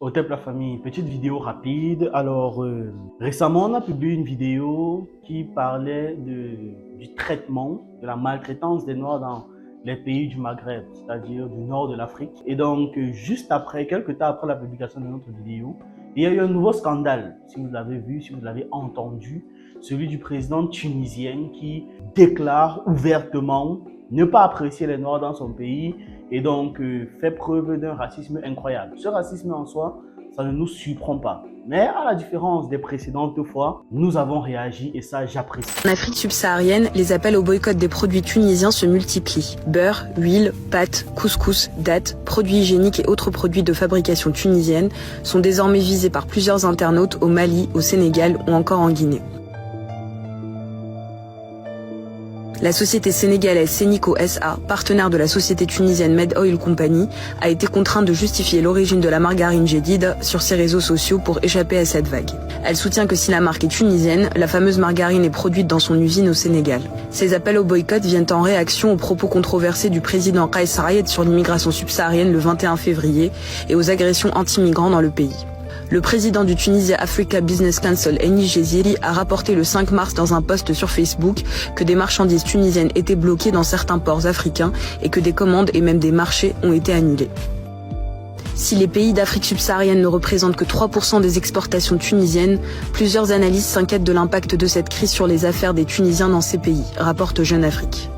Au top la famille, petite vidéo rapide. Alors, récemment, on a publié une vidéo qui parlait du traitement, de la maltraitance des Noirs dans les pays du Maghreb, c'est-à-dire du nord de l'Afrique. Et donc, juste après, quelques temps après la publication de notre vidéo, il y a eu un nouveau scandale, si vous l'avez vu, si vous l'avez entendu, celui du président tunisien qui déclare ouvertement ne pas apprécier les Noirs dans son pays et donc fait preuve d'un racisme incroyable. Ce racisme en soi, ça ne nous surprend pas. Mais à la différence des précédentes fois, nous avons réagi et ça, j'apprécie. En Afrique subsaharienne, les appels au boycott des produits tunisiens se multiplient. Beurre, huile, pâtes, couscous, dattes, produits hygiéniques et autres produits de fabrication tunisienne sont désormais visés par plusieurs internautes au Mali, au Sénégal ou encore en Guinée. La société sénégalaise Sénico SA, partenaire de la société tunisienne Med Oil Company, a été contrainte de justifier l'origine de la margarine Jedid sur ses réseaux sociaux pour échapper à cette vague. Elle soutient que si la marque est tunisienne, la fameuse margarine est produite dans son usine au Sénégal. Ces appels au boycott viennent en réaction aux propos controversés du président Kais Saied sur l'immigration subsaharienne le 21 février et aux agressions anti-migrants dans le pays. Le président du Tunisia Africa Business Council, Eni Jeziri, a rapporté le 5 mars dans un post sur Facebook que des marchandises tunisiennes étaient bloquées dans certains ports africains et que des commandes et même des marchés ont été annulés. Si les pays d'Afrique subsaharienne ne représentent que 3% des exportations tunisiennes, plusieurs analystes s'inquiètent de l'impact de cette crise sur les affaires des Tunisiens dans ces pays, rapporte Jeune Afrique.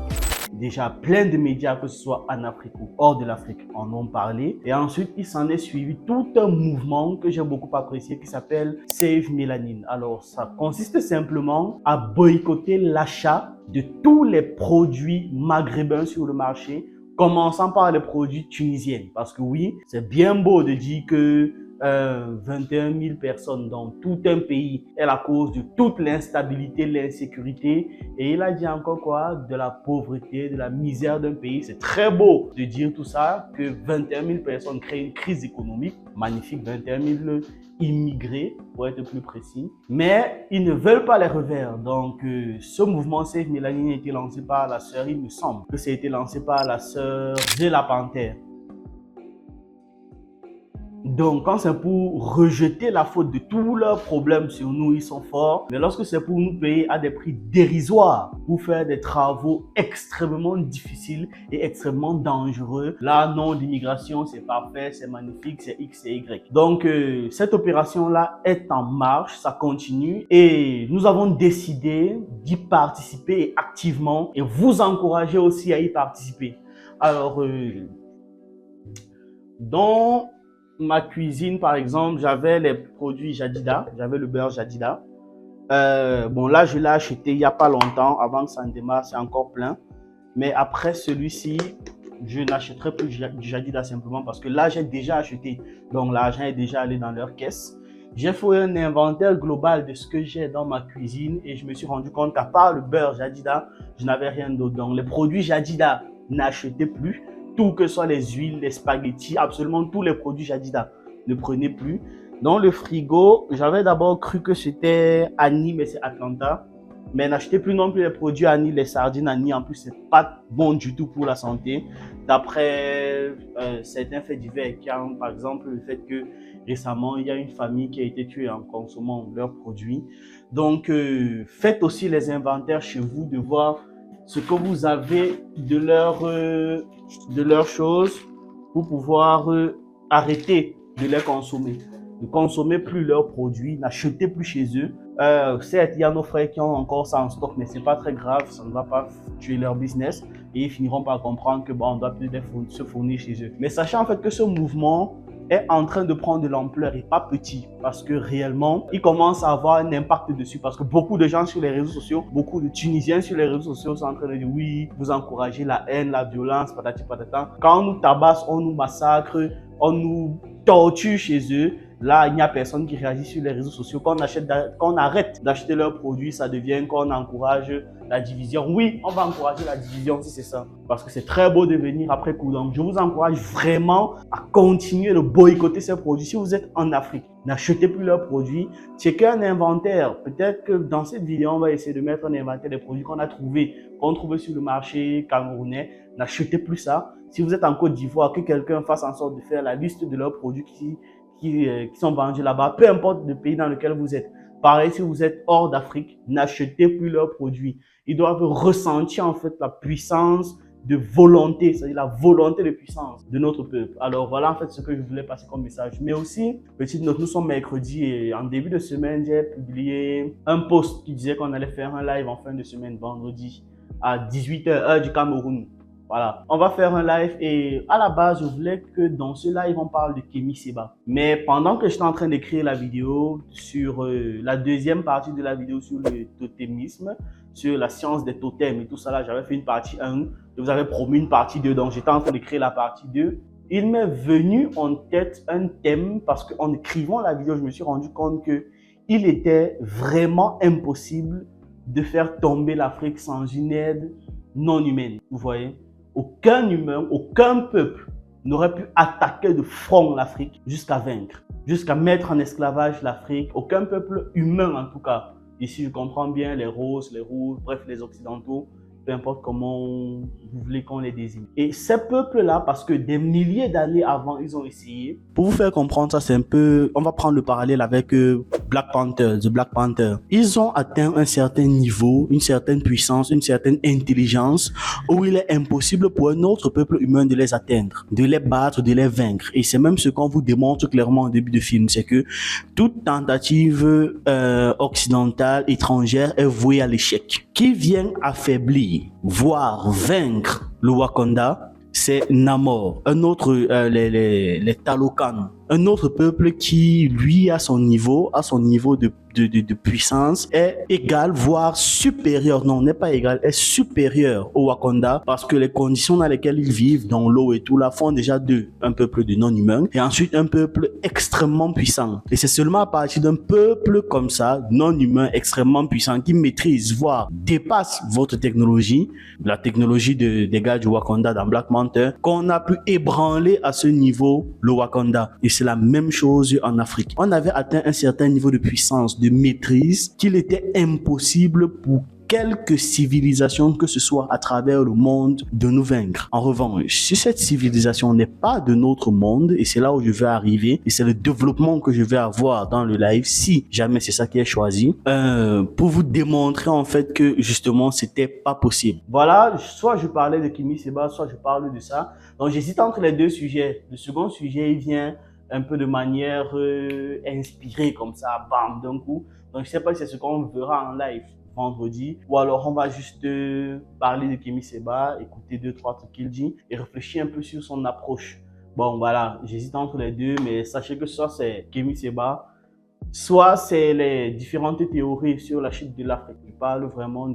Déjà, plein de médias, que ce soit en Afrique ou hors de l'Afrique, en ont parlé. Et ensuite, il s'en est suivi tout un mouvement que j'ai beaucoup apprécié qui s'appelle Save Mélanine. Alors, ça consiste simplement à boycotter l'achat de tous les produits maghrébins sur le marché, commençant par les produits tunisiens. Parce que oui, c'est bien beau de dire que 21 000 personnes dans tout un pays est la cause de toute l'instabilité, l'insécurité. Et il a dit encore quoi? De la pauvreté, de la misère d'un pays. C'est très beau de dire tout ça, que 21 000 personnes créent une crise économique. Magnifique, 21 000 immigrés, pour être plus précis. Mais ils ne veulent pas les revers. Donc, ce mouvement Save Mélanine a été lancé par la sœur, il me semble que ça a été lancé par la sœur de la Panthère. Donc, quand c'est pour rejeter la faute de tous leurs problèmes sur nous, ils sont forts. Mais lorsque c'est pour nous payer à des prix dérisoires, pour faire des travaux extrêmement difficiles et extrêmement dangereux, là, non, l'immigration, c'est parfait, c'est magnifique, c'est X, c'est Y. Donc, cette opération-là est en marche, ça continue. Et nous avons décidé d'y participer activement et vous encourager aussi à y participer. Alors, dans ma cuisine, par exemple, j'avais les produits Jadida, j'avais le beurre Jadida. Bon, là, je l'ai acheté il n'y a pas longtemps, avant que ça ne démarre, c'est encore plein. Mais après celui-ci, je n'achèterai plus du Jadida simplement parce que là, j'ai déjà acheté. Donc, l'argent est déjà allé dans leur caisse. J'ai fait un inventaire global de ce que j'ai dans ma cuisine et je me suis rendu compte qu'à part le beurre Jadida, je n'avais rien d'autre. Donc, les produits Jadida, n'achetez plus. Tout que ce soit les huiles, les spaghettis, absolument tous les produits Jadida, ne prenez plus. Dans le frigo, j'avais d'abord cru que c'était Annie, mais c'est Atlanta. Mais n'achetez plus non plus les produits Annie, les sardines Annie. En plus, c'est pas bon du tout pour la santé. D'après certains faits divers, par exemple le fait que récemment, il y a une famille qui a été tuée en consommant leurs produits. Donc, faites aussi les inventaires chez vous de voir ce que vous avez de leurs choses pour pouvoir arrêter de les consommer. Ne consommez plus leurs produits, n'achetez plus chez eux. Certes, il y a nos frères qui ont encore ça en stock, mais c'est pas très grave, ça ne va pas tuer leur business et ils finiront par comprendre que bon, on doit plus se fournir chez eux. Mais sachant en fait que ce mouvement est en train de prendre de l'ampleur et pas petit parce que réellement, il commence à avoir un impact dessus parce que beaucoup de gens sur les réseaux sociaux, beaucoup de Tunisiens sur les réseaux sociaux sont en train de dire oui, vous encouragez la haine, la violence, patati patata. Quand on nous tabasse, on nous massacre, on nous torture chez eux. Là, il n'y a personne qui réagit sur les réseaux sociaux. Quand on arrête d'acheter leurs produits, ça devient qu'on encourage la division. Oui, on va encourager la division si c'est ça. Parce que c'est très beau de venir après coup. Donc, je vous encourage vraiment à continuer de boycotter ces produits. Si vous êtes en Afrique, n'achetez plus leurs produits. Checkez un inventaire. Peut-être que dans cette vidéo, on va essayer de mettre un inventaire des produits qu'on a trouvés, qu'on trouve sur le marché camerounais. N'achetez plus ça. Si vous êtes en Côte d'Ivoire, que quelqu'un fasse en sorte de faire la liste de leurs produits qui sont vendus là-bas, peu importe le pays dans lequel vous êtes. Pareil, si vous êtes hors d'Afrique, n'achetez plus leurs produits. Ils doivent ressentir en fait la puissance de volonté, c'est-à-dire la volonté de puissance de notre peuple. Alors voilà en fait ce que je voulais passer comme message. Mais aussi, petite note, nous sommes mercredi et en début de semaine, j'ai publié un post qui disait qu'on allait faire un live en fin de semaine, vendredi, à 18h, heure du Cameroun. Voilà, on va faire un live et à la base, je voulais que dans ce live, on parle de Kémy Séba. Mais pendant que j'étais en train d'écrire la vidéo sur la deuxième partie de la vidéo sur le totémisme, sur la science des totems et tout ça là, j'avais fait une partie 1, je vous avais promis une partie 2, donc j'étais en train d'écrire la partie 2. Il m'est venu en tête un thème parce qu'en écrivant la vidéo, je me suis rendu compte que il était vraiment impossible de faire tomber l'Afrique sans une aide non humaine, vous voyez. Aucun humain, aucun peuple n'aurait pu attaquer de front l'Afrique jusqu'à vaincre, jusqu'à mettre en esclavage l'Afrique. Aucun peuple humain en tout cas. Ici, je comprends bien les roses, les rouges, bref, les occidentaux, peu importe comment vous voulez qu'on les désigne. Et ces peuples-là, parce que des milliers d'années avant, ils ont essayé. Pour vous faire comprendre ça, c'est un peu... On va prendre le parallèle avec Black Panther, The Black Panther. Ils ont atteint un certain niveau, une certaine puissance, une certaine intelligence, où il est impossible pour un autre peuple humain de les atteindre, de les battre, de les vaincre. Et c'est même ce qu'on vous démontre clairement au début du film, c'est que toute tentative occidentale, étrangère, est vouée à l'échec. Qui vient affaiblir, voire vaincre le Wakanda, c'est Namor, un autre, les Talokan, un autre peuple qui, lui, à son niveau de puissance, est égal, voire supérieur, non, n'est pas égal, est supérieur au Wakanda, parce que les conditions dans lesquelles ils vivent, dans l'eau et tout, là, font déjà d'eux un peuple de non-humains, et ensuite un peuple extrêmement puissant. Et c'est seulement à partir d'un peuple comme ça, non-humain, extrêmement puissant, qui maîtrise, voire dépasse votre technologie, la technologie des gars du Wakanda dans Black Panther, qu'on a pu ébranler à ce niveau le Wakanda. Et c'est la même chose en Afrique. On avait atteint un certain niveau de puissance, de maîtrise, qu'il était impossible pour quelque civilisation que ce soit à travers le monde de nous vaincre. En revanche, si cette civilisation n'est pas de notre monde, et c'est là où je vais arriver, et c'est le développement que je vais avoir dans le live, si jamais c'est ça qui est choisi, pour vous démontrer en fait que justement c'était pas possible. Voilà, soit je parlais de Kémy Séba, soit je parle de ça. Donc j'hésite entre les deux sujets. Le second sujet, il vient un peu de manière inspirée comme ça, bam, d'un coup. Donc je sais pas si c'est ce qu'on verra en live vendredi, ou alors on va juste parler de Kémy Séba, écouter 2-3 trucs qu'il dit et réfléchir un peu sur son approche. Bon voilà, j'hésite entre les deux, mais sachez que soit c'est Kémy Séba, soit c'est les différentes théories sur la chute de l'Afrique. Je parle vraiment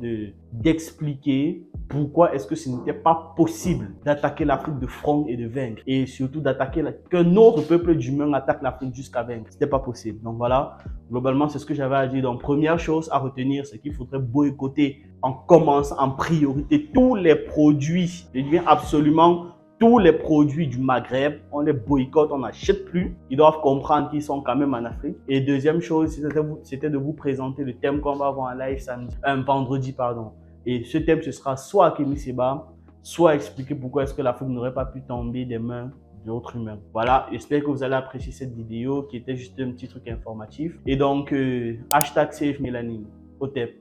d'expliquer pourquoi est-ce que ce n'était pas possible d'attaquer l'Afrique de front et de vaincre. Et surtout d'attaquer qu'un autre peuple d'humains attaque l'Afrique jusqu'à vaincre. C'était pas possible. Donc voilà, globalement, c'est ce que j'avais à dire. Donc première chose à retenir, c'est qu'il faudrait boycotter en commençant en priorité tous les produits. Je dis bien absolument tous les produits du Maghreb, on les boycotte, on n'achète plus. Ils doivent comprendre qu'ils sont quand même en Afrique. Et deuxième chose, c'était de vous présenter le thème qu'on va avoir en live vendredi, pardon. Et ce thème, ce sera soit Kémy Séba, soit expliquer pourquoi est-ce que l'Afrique n'aurait pas pu tomber des mains d'autres humains. Voilà, j'espère que vous allez apprécier cette vidéo qui était juste un petit truc informatif. Et donc, hashtag Save Melanin, OTEP.